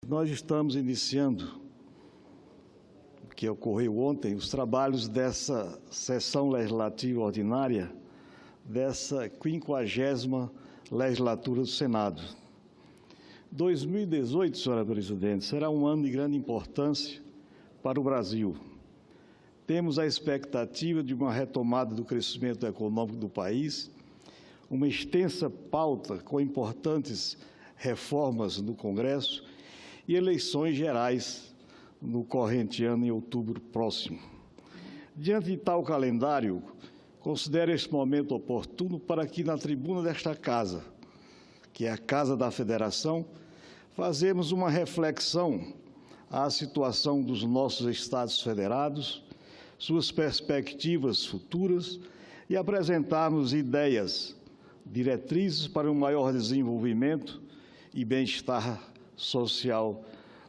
Nós estamos iniciando, que ocorreu ontem, os trabalhos dessa sessão legislativa ordinária, dessa 50ª legislatura do Senado. 2018, senhora presidente, será um ano de grande importância para o Brasil. Temos a expectativa de uma retomada do crescimento econômico do país, uma extensa pauta com importantes reformas no Congresso e eleições gerais no corrente ano, em outubro próximo. Diante de tal calendário, considero este momento oportuno para que, na tribuna desta Casa, que é a Casa da Federação, fazemos uma reflexão à situação dos nossos Estados federados, suas perspectivas futuras e apresentarmos ideias, diretrizes para um maior desenvolvimento e bem-estar social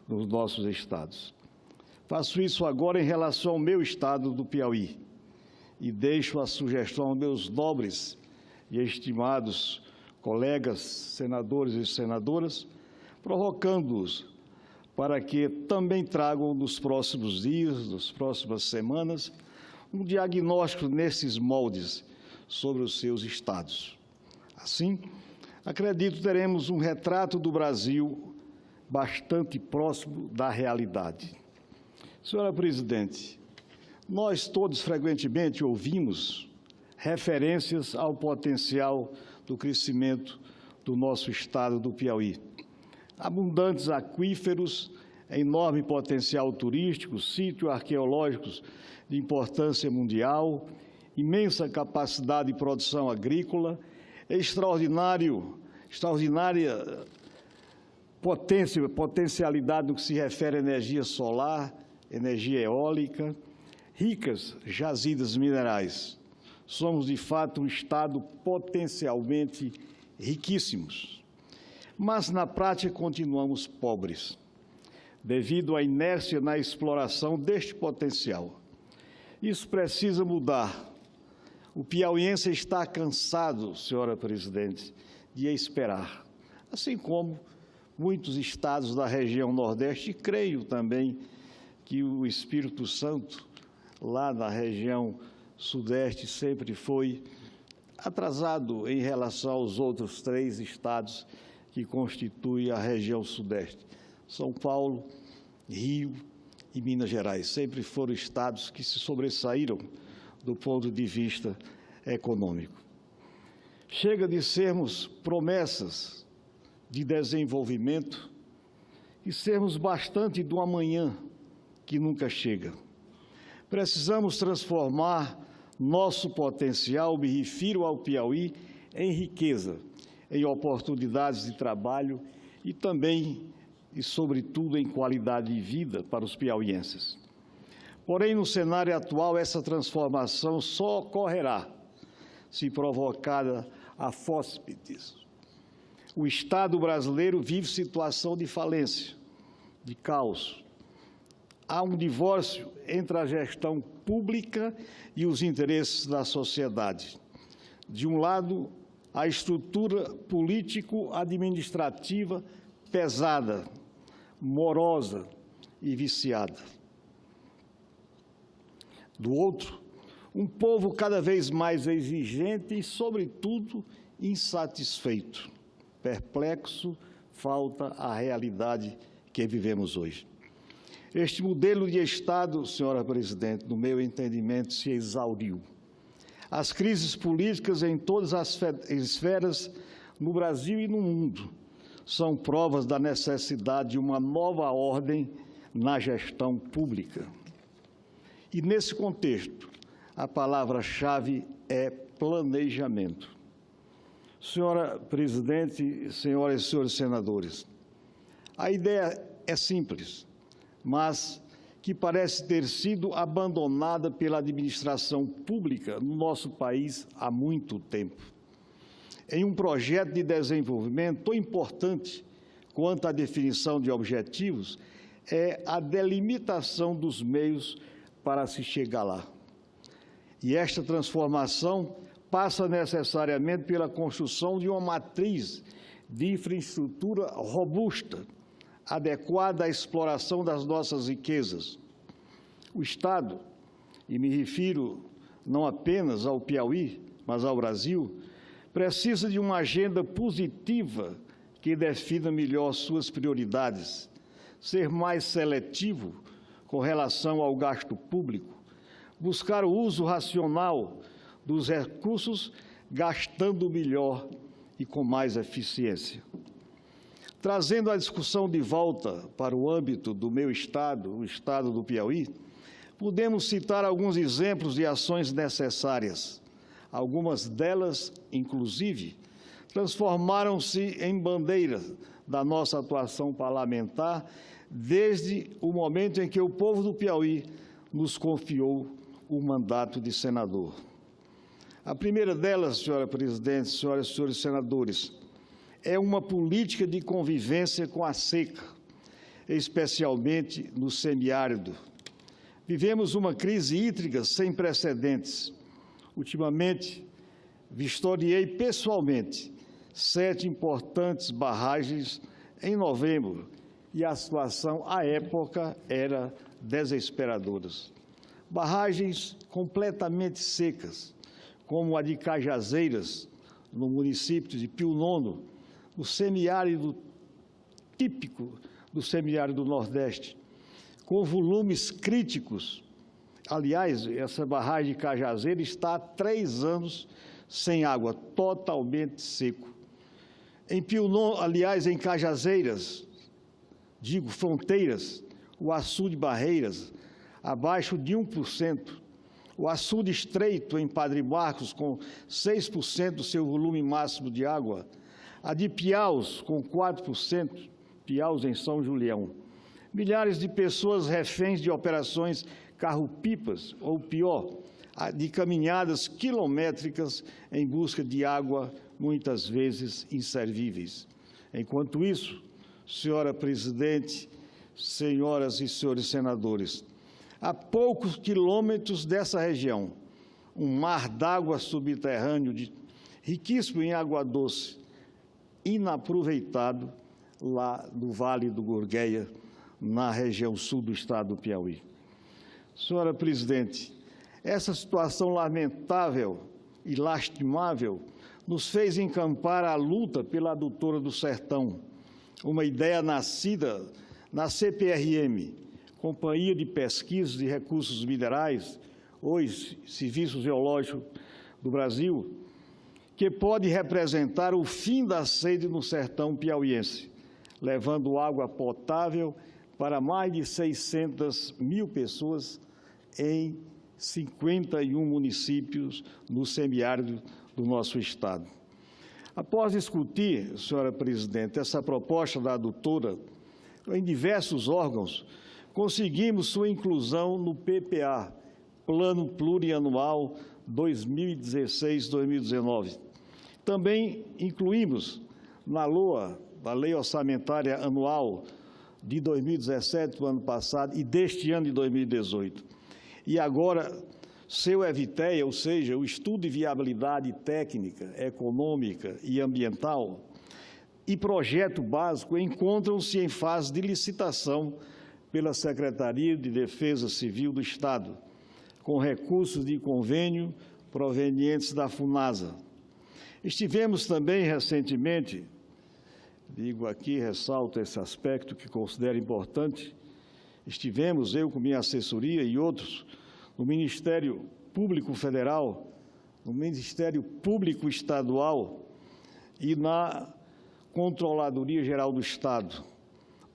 nos nossos estados. Faço isso agora em relação ao meu estado do Piauí e deixo a sugestão aos meus nobres e estimados colegas, senadores e senadoras, provocando-os para que também tragam nos próximos dias, nas próximas semanas, um diagnóstico nesses moldes sobre os seus estados. Assim, acredito teremos um retrato do Brasil bastante próximo da realidade. Senhora presidente, nós todos frequentemente ouvimos referências ao potencial do crescimento do nosso estado do Piauí. Abundantes aquíferos, enorme potencial turístico, sítios arqueológicos de importância mundial, imensa capacidade de produção agrícola, extraordinária potencialidade no que se refere à energia solar, energia eólica, ricas jazidas minerais. Somos, de fato, um estado potencialmente riquíssimos. Mas, na prática, continuamos pobres, devido à inércia na exploração deste potencial. Isso precisa mudar. O piauiense está cansado, senhora presidente, de esperar, assim como muitos estados da região Nordeste, e creio também que o Espírito Santo, lá na região Sudeste, sempre foi atrasado em relação aos outros 3 estados que constituem a região Sudeste. São Paulo, Rio e Minas Gerais sempre foram estados que se sobressaíram do ponto de vista econômico. Chega de sermos promessas de desenvolvimento e sermos bastante do amanhã que nunca chega. Precisamos transformar nosso potencial, me refiro ao Piauí, em riqueza, em oportunidades de trabalho e também e, sobretudo, em qualidade de vida para os piauienses. Porém, no cenário atual, essa transformação só ocorrerá se provocada a fóspedes. O Estado brasileiro vive situação de falência, de caos. Há um divórcio entre a gestão pública e os interesses da sociedade. De um lado, a estrutura político-administrativa pesada, morosa e viciada. Do outro, um povo cada vez mais exigente e, sobretudo, insatisfeito, perplexo, falta a realidade que vivemos hoje. Este modelo de Estado, senhora presidente, no meu entendimento, se exauriu. As crises políticas em todas as esferas, no Brasil e no mundo, são provas da necessidade de uma nova ordem na gestão pública. E, nesse contexto, a palavra-chave é planejamento. Senhora presidente, senhoras e senhores senadores, a ideia é simples, mas que parece ter sido abandonada pela administração pública no nosso país há muito tempo. Em um projeto de desenvolvimento tão importante quanto a definição de objetivos, é a delimitação dos meios para se chegar lá. E esta transformação passa necessariamente pela construção de uma matriz de infraestrutura robusta, adequada à exploração das nossas riquezas. O Estado, e me refiro não apenas ao Piauí, mas ao Brasil, precisa de uma agenda positiva que defina melhor suas prioridades, ser mais seletivo com relação ao gasto público, buscar o uso racional dos recursos, gastando melhor e com mais eficiência. Trazendo a discussão de volta para o âmbito do meu estado, o estado do Piauí, podemos citar alguns exemplos de ações necessárias. Algumas delas, inclusive, transformaram-se em bandeira da nossa atuação parlamentar desde o momento em que o povo do Piauí nos confiou o mandato de senador. A primeira delas, senhora presidente, senhoras e senhores senadores, é uma política de convivência com a seca, especialmente no semiárido. Vivemos uma crise hídrica sem precedentes. Ultimamente, vistoriei pessoalmente 7 importantes barragens em novembro e a situação, à época, era desesperadora. Barragens completamente secas, como a de Cajazeiras, no município de Pio Nono, o semiárido típico do semiárido do Nordeste, com volumes críticos. Aliás, essa barragem de Cajazeira está há 3 anos sem água, totalmente seco. Em Pio Nono, aliás, em Cajazeiras, Fronteiras, o açude Barreiras, abaixo de 1%. O açude Estreito, em Padre Marcos, com 6% do seu volume máximo de água. A de Piaus, com 4%, Piaus em São Julião. Milhares de pessoas reféns de operações carro-pipas, ou pior, de caminhadas quilométricas em busca de água, muitas vezes inservíveis. Enquanto isso, senhora presidente, senhoras e senhores senadores, a poucos quilômetros dessa região, um mar d'água subterrâneo riquíssimo em água doce, inaproveitado lá no Vale do Gurgueia, na região sul do estado do Piauí. Senhora presidente, essa situação lamentável e lastimável nos fez encampar a luta pela adutora do Sertão, uma ideia nascida na CPRM, Companhia de Pesquisas de Recursos Minerais, hoje Serviço Geológico do Brasil, que pode representar o fim da sede no sertão piauiense, levando água potável para mais de 600 mil pessoas em 51 municípios no semiárido do nosso estado. Após discutir, senhora presidente, essa proposta da adutora em diversos órgãos, conseguimos sua inclusão no PPA, Plano Plurianual 2016-2019. Também incluímos na LOA, da Lei Orçamentária Anual de 2017, do ano passado, e deste ano de 2018. E agora, seu EVITEA, ou seja, o Estudo de Viabilidade Técnica, Econômica e Ambiental, e Projeto Básico encontram-se em fase de licitação pela Secretaria de Defesa Civil do Estado, com recursos de convênio provenientes da FUNASA. Estivemos também recentemente, digo aqui, ressalto esse aspecto que considero importante, estivemos, eu com minha assessoria e outros, no Ministério Público Federal, no Ministério Público Estadual e na Controladoria Geral do Estado,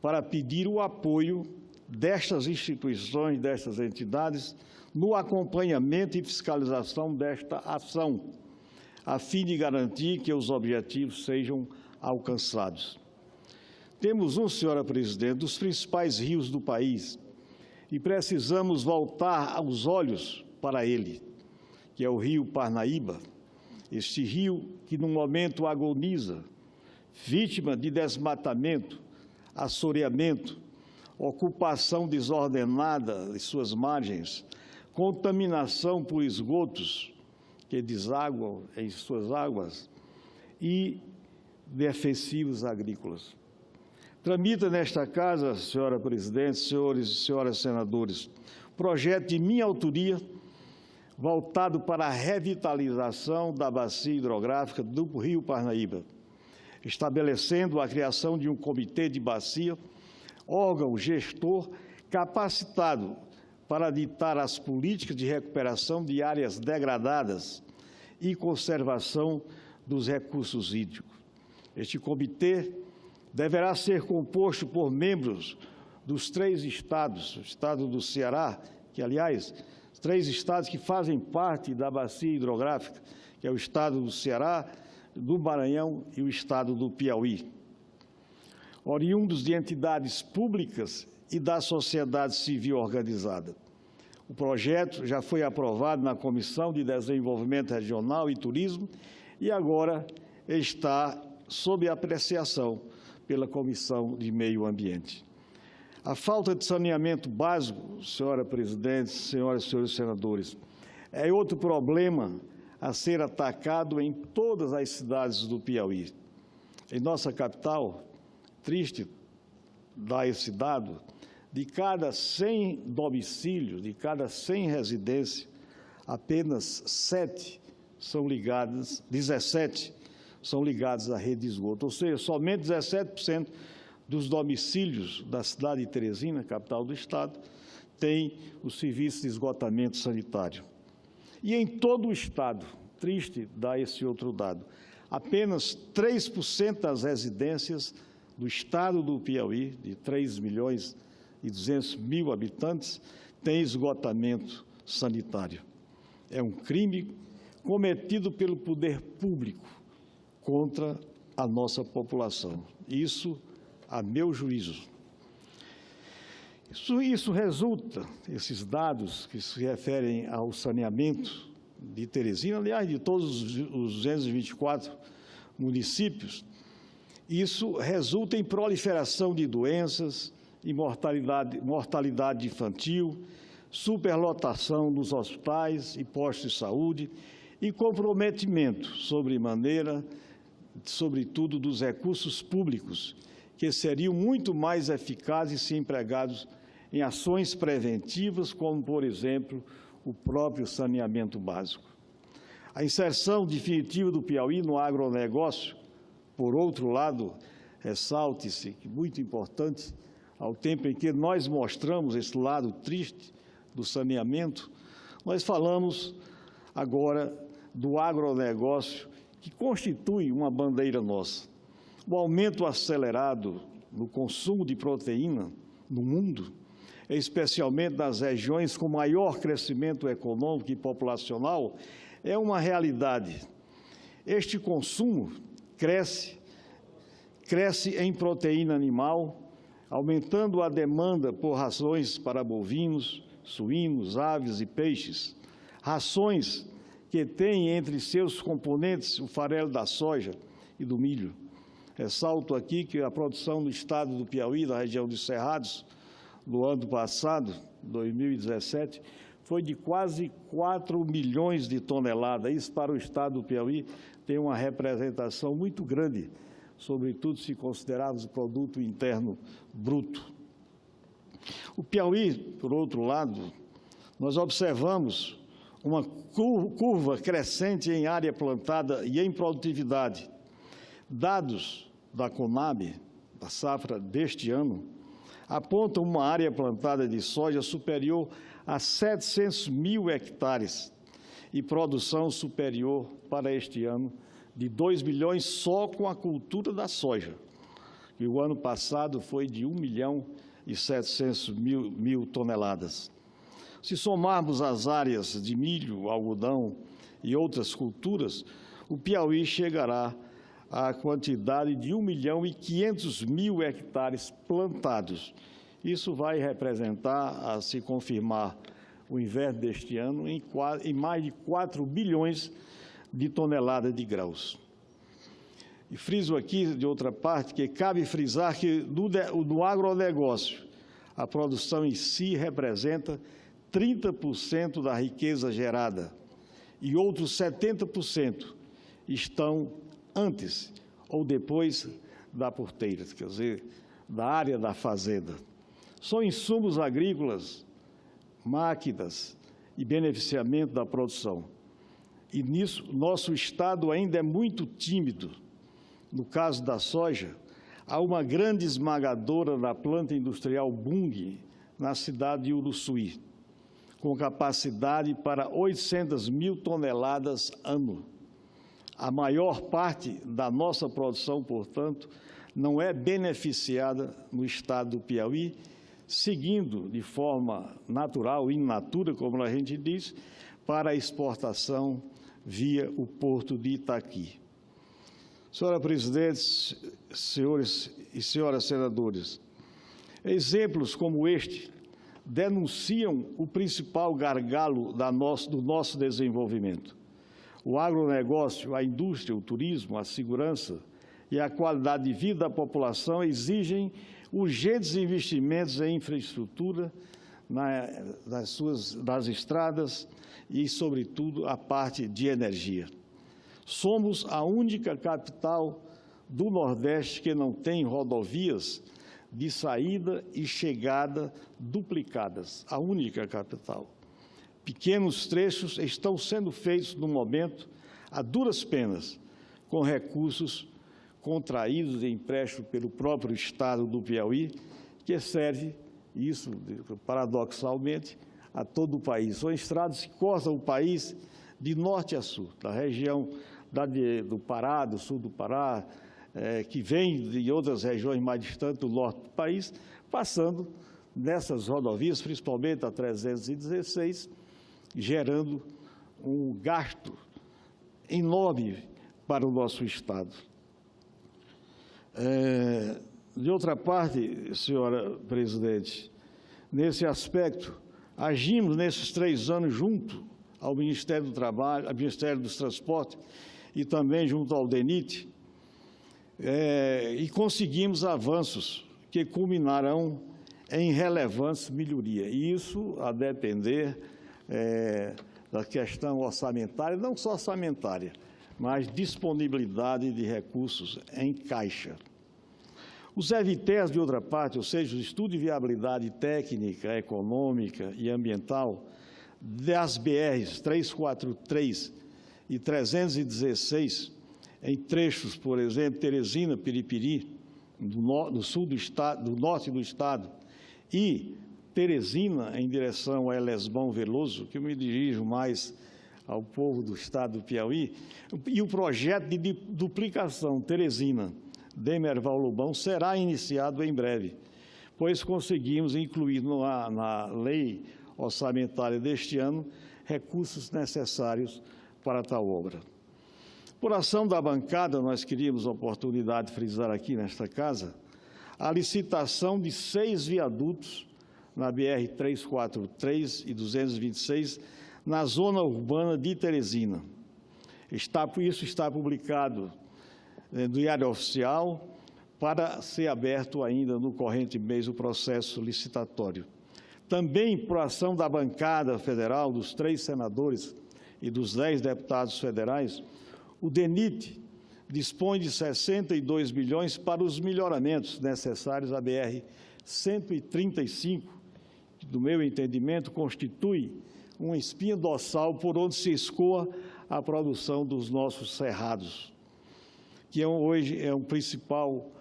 para pedir o apoio destas instituições, destas entidades, no acompanhamento e fiscalização desta ação, a fim de garantir que os objetivos sejam alcançados. Temos senhora presidente, dos principais rios do país e precisamos voltar os olhos para ele, que é o rio Parnaíba, este rio que no momento agoniza, vítima de desmatamento, assoreamento, ocupação desordenada de suas margens, contaminação por esgotos que desaguam em suas águas e defensivos agrícolas. Tramita nesta Casa, senhora presidente, senhores e senhoras senadores, projeto de minha autoria voltado para a revitalização da bacia hidrográfica do Rio Parnaíba, estabelecendo a criação de um comitê de bacia, órgão gestor capacitado para ditar as políticas de recuperação de áreas degradadas e conservação dos recursos hídricos. Este comitê deverá ser composto por membros dos 3 estados, o estado do Ceará, que, aliás, 3 estados que fazem parte da bacia hidrográfica, que é o estado do Ceará, do Maranhão e o estado do Piauí, oriundos de entidades públicas e da sociedade civil organizada. O projeto já foi aprovado na Comissão de Desenvolvimento Regional e Turismo e agora está sob apreciação pela Comissão de Meio Ambiente. A falta de saneamento básico, senhora presidente, senhoras e senhores senadores, é outro problema a ser atacado em todas as cidades do Piauí. Em nossa capital, triste dar esse dado, de cada 100 domicílios, de cada 100 residências, apenas 17 são ligadas à rede de esgoto, ou seja, somente 17% dos domicílios da cidade de Teresina, capital do estado, tem o serviço de esgotamento sanitário. E em todo o estado, triste dar esse outro dado, apenas 3% das residências do estado do Piauí, de 3.200.000 habitantes, tem esgotamento sanitário. É um crime cometido pelo poder público contra a nossa população. Isso, a meu juízo. Isso resulta, esses dados que se referem ao saneamento de Teresina, aliás, de todos os 224 municípios, isso resulta em proliferação de doenças, mortalidade infantil, superlotação dos hospitais e postos de saúde e comprometimento sobretudo dos recursos públicos, que seriam muito mais eficazes se empregados em ações preventivas, como, por exemplo, o próprio saneamento básico. A inserção definitiva do Piauí no agronegócio, por outro lado, ressalte-se que muito importante, ao tempo em que nós mostramos esse lado triste do saneamento, nós falamos agora do agronegócio, que constitui uma bandeira nossa. O aumento acelerado no consumo de proteína no mundo, especialmente nas regiões com maior crescimento econômico e populacional, é uma realidade. Este consumo cresce em proteína animal, aumentando a demanda por rações para bovinos, suínos, aves e peixes. Rações que têm entre seus componentes o farelo da soja e do milho. Ressalto aqui que a produção no estado do Piauí, da região dos Cerrados, no ano passado, 2017, foi de quase 4 milhões de toneladas. Isso, para o estado do Piauí, tem uma representação muito grande, sobretudo se considerarmos o produto interno bruto. O Piauí, por outro lado, nós observamos uma curva crescente em área plantada e em produtividade. Dados da Conab, da safra deste ano, apontam uma área plantada de soja superior a 700 mil hectares e produção superior para este ano de 2 milhões só com a cultura da soja. E o ano passado foi de 1.700.000 toneladas. Se somarmos as áreas de milho, algodão e outras culturas, o Piauí chegará à quantidade de 1.500.000 hectares plantados. Isso vai representar, a se confirmar o inverno deste ano, em mais de 4 bilhões de toneladas de grãos. E friso aqui, de outra parte, que cabe frisar que no agronegócio, a produção em si representa 30% da riqueza gerada e outros 70% estão antes ou depois da porteira. Quer dizer, da área da fazenda. São insumos agrícolas, máquinas e beneficiamento da produção. E nisso, nosso Estado ainda é muito tímido. No caso da soja, há uma grande esmagadora da planta industrial Bunge, na cidade de Uruçuí, com capacidade para 800 mil toneladas ano. A maior parte da nossa produção, portanto, não é beneficiada no estado do Piauí, seguindo de forma natural, in natura, como a gente diz, para a exportação via o porto de Itaqui. Senhora Presidente, senhores e senhoras senadores, exemplos como este denunciam o principal gargalo do nosso desenvolvimento. O agronegócio, a indústria, o turismo, a segurança e a qualidade de vida da população exigem urgentes investimentos em infraestrutura, nas estradas e, sobretudo, a parte de energia. Somos a única capital do Nordeste que não tem rodovias de saída e chegada duplicadas, a única capital. Pequenos trechos estão sendo feitos no momento, a duras penas, com recursos contraídos de empréstimo pelo próprio Estado do Piauí, que serve, isso paradoxalmente, a todo o país. São estradas que cortam o país de norte a sul, da região do Pará, do sul do Pará, que vem de outras regiões mais distantes do norte do país, passando nessas rodovias, principalmente a 316, gerando um gasto enorme para o nosso Estado. De outra parte, senhora Presidente, nesse aspecto, agimos nesses 3 anos junto ao Ministério do Trabalho, ao Ministério dos Transportes e também junto ao DENIT, e conseguimos avanços que culminarão em relevantes melhorias. E isso a depender da questão orçamentária, não só orçamentária, mas disponibilidade de recursos em caixa. Os EVTEs, de outra parte, ou seja, o estudo de viabilidade técnica, econômica e ambiental das BRs 343 e 316, em trechos, por exemplo, Teresina, Piripiri, no sul do estado, do norte do estado, e Teresina, em direção a Elesbão Veloso, que eu me dirijo mais ao povo do estado do Piauí, e o projeto de duplicação Teresina, Demerval Lobão, será iniciado em breve, pois conseguimos incluir na lei orçamentária deste ano recursos necessários para tal obra. Por ação da bancada, nós queríamos a oportunidade de frisar aqui nesta casa a licitação de 6 viadutos na BR-343 e 226, na zona urbana de Teresina. Isso está publicado no Diário Oficial para ser aberto ainda no corrente mês o processo licitatório. Também, por ação da bancada federal, dos 3 senadores e dos 10 deputados federais, o DENIT dispõe de 62 milhões para os melhoramentos necessários à BR-135, que, do meu entendimento, constitui uma espinha dorsal por onde se escoa a produção dos nossos cerrados, que hoje é um principal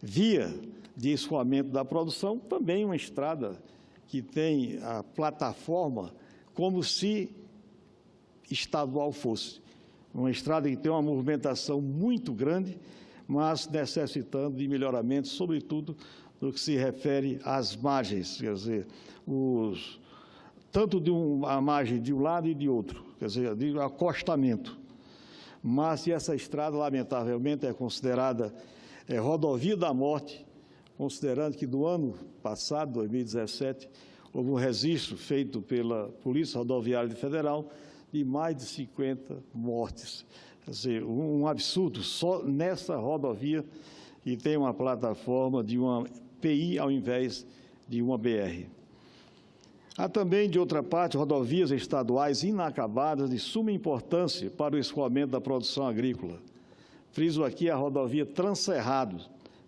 via de escoamento da produção, também uma estrada que tem a plataforma como se estadual fosse. Uma estrada que tem uma movimentação muito grande, mas necessitando de melhoramento, sobretudo no que se refere às margens, quer dizer, tanto de a margem de um lado e de outro, quer dizer, de acostamento. Mas se essa estrada, lamentavelmente, é considerada rodovia da morte, considerando que do ano passado, 2017, houve um registro feito pela Polícia Rodoviária Federal de mais de 50 mortes. Quer dizer, um absurdo, só nessa rodovia que tem uma plataforma de uma PI ao invés de uma BR. Há também, de outra parte, rodovias estaduais inacabadas de suma importância para o escoamento da produção agrícola. Friso aqui a rodovia Transcerrado,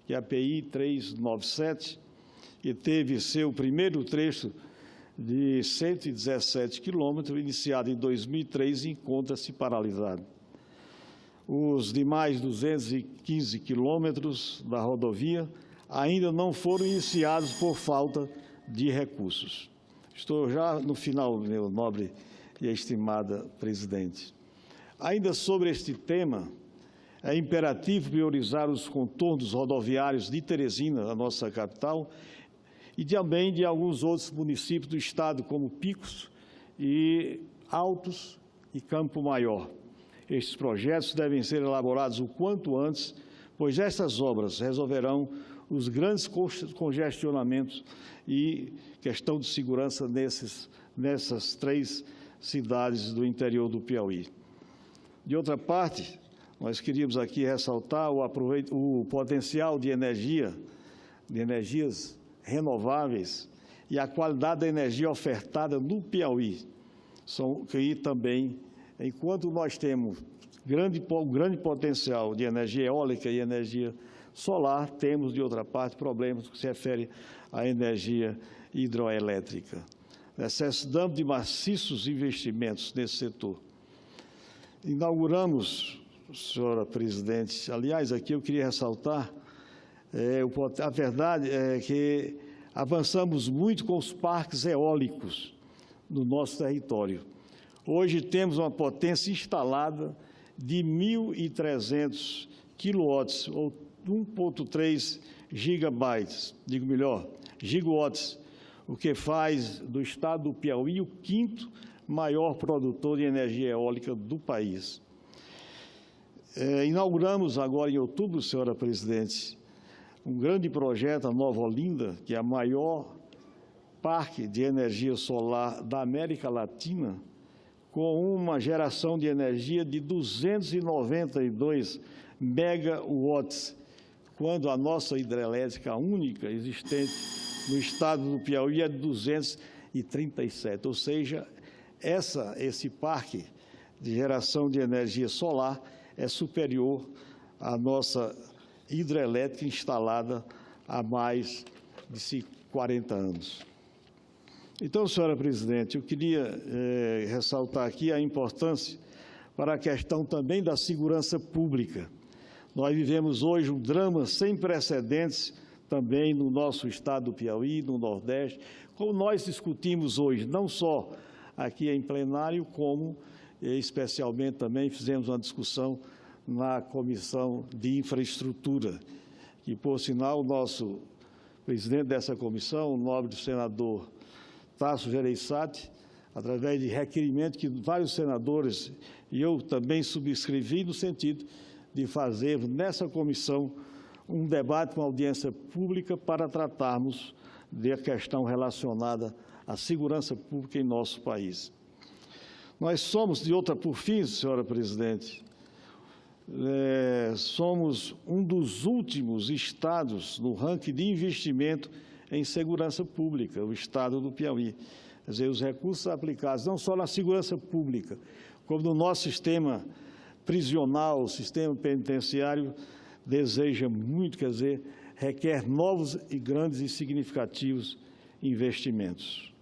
que é a PI 397, que teve seu primeiro trecho de 117 quilômetros, iniciado em 2003, e encontra-se paralisado. Os demais 215 quilômetros da rodovia ainda não foram iniciados por falta de recursos. Estou já no final, meu nobre e estimada presidente. Ainda sobre este tema, é imperativo priorizar os contornos rodoviários de Teresina, a nossa capital, e também de alguns outros municípios do estado, como Picos e Altos e Campo Maior. Estes projetos devem ser elaborados o quanto antes, pois essas obras resolverão os grandes congestionamentos e questão de segurança nessas 3 cidades do interior do Piauí. De outra parte, nós queríamos aqui ressaltar o potencial de energias renováveis e a qualidade da energia ofertada no Piauí. Que também, enquanto nós temos um grande potencial de energia eólica e energia solar, temos, de outra parte, problemas que se referem à energia hidroelétrica. Necessitamos de maciços investimentos nesse setor. Inauguramos, senhora presidente, aliás, aqui eu queria ressaltar, a verdade é que avançamos muito com os parques eólicos no nosso território. Hoje temos uma potência instalada de 1.300 quilowatts, ou 1,3 gigawatts, o que faz do estado do Piauí o 5º maior produtor de energia eólica do país. Inauguramos agora em outubro, senhora presidente, um grande projeto, a Nova Olinda, que é a maior parque de energia solar da América Latina, com uma geração de energia de 292 megawatts, quando a nossa hidrelétrica única existente no estado do Piauí é de 237, ou seja, esse parque de geração de energia solar é superior à nossa hidrelétrica instalada há mais de 40 anos. Então, senhora presidente, eu queria ressaltar aqui a importância para a questão também da segurança pública. Nós vivemos hoje um drama sem precedentes também no nosso estado do Piauí, no Nordeste, como nós discutimos hoje, não só aqui em plenário, como especialmente também fizemos uma discussão na Comissão de Infraestrutura, que, por sinal, o nosso presidente dessa comissão, o nobre senador Tasso Gereissati, através de requerimento que vários senadores e eu também subscrevi, no sentido de fazer nessa comissão um debate, uma audiência pública para tratarmos da questão relacionada à segurança pública em nosso país. Nós somos, por fim, senhora presidente, somos um dos últimos estados no ranking de investimento em segurança pública, o estado do Piauí. Quer dizer, os recursos aplicados não só na segurança pública, como no nosso sistema prisional, o sistema penitenciário, deseja muito, quer dizer, requer novos e grandes e significativos investimentos.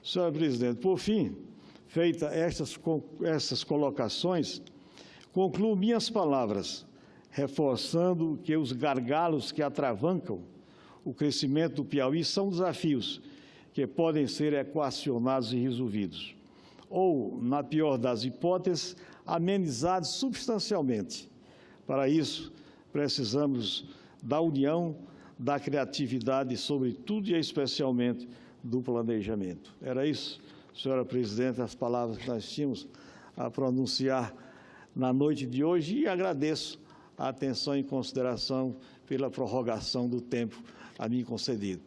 Senhora presidente, por fim, feitas essas colocações, concluo minhas palavras, reforçando que os gargalos que atravancam o crescimento do Piauí são desafios que podem ser equacionados e resolvidos, ou, na pior das hipóteses, amenizados substancialmente. Para isso, precisamos da união, da criatividade, sobretudo e especialmente do planejamento. Era isso, senhora presidente, as palavras que nós tínhamos a pronunciar na noite de hoje, e agradeço a atenção e consideração pela prorrogação do tempo a mim concedido.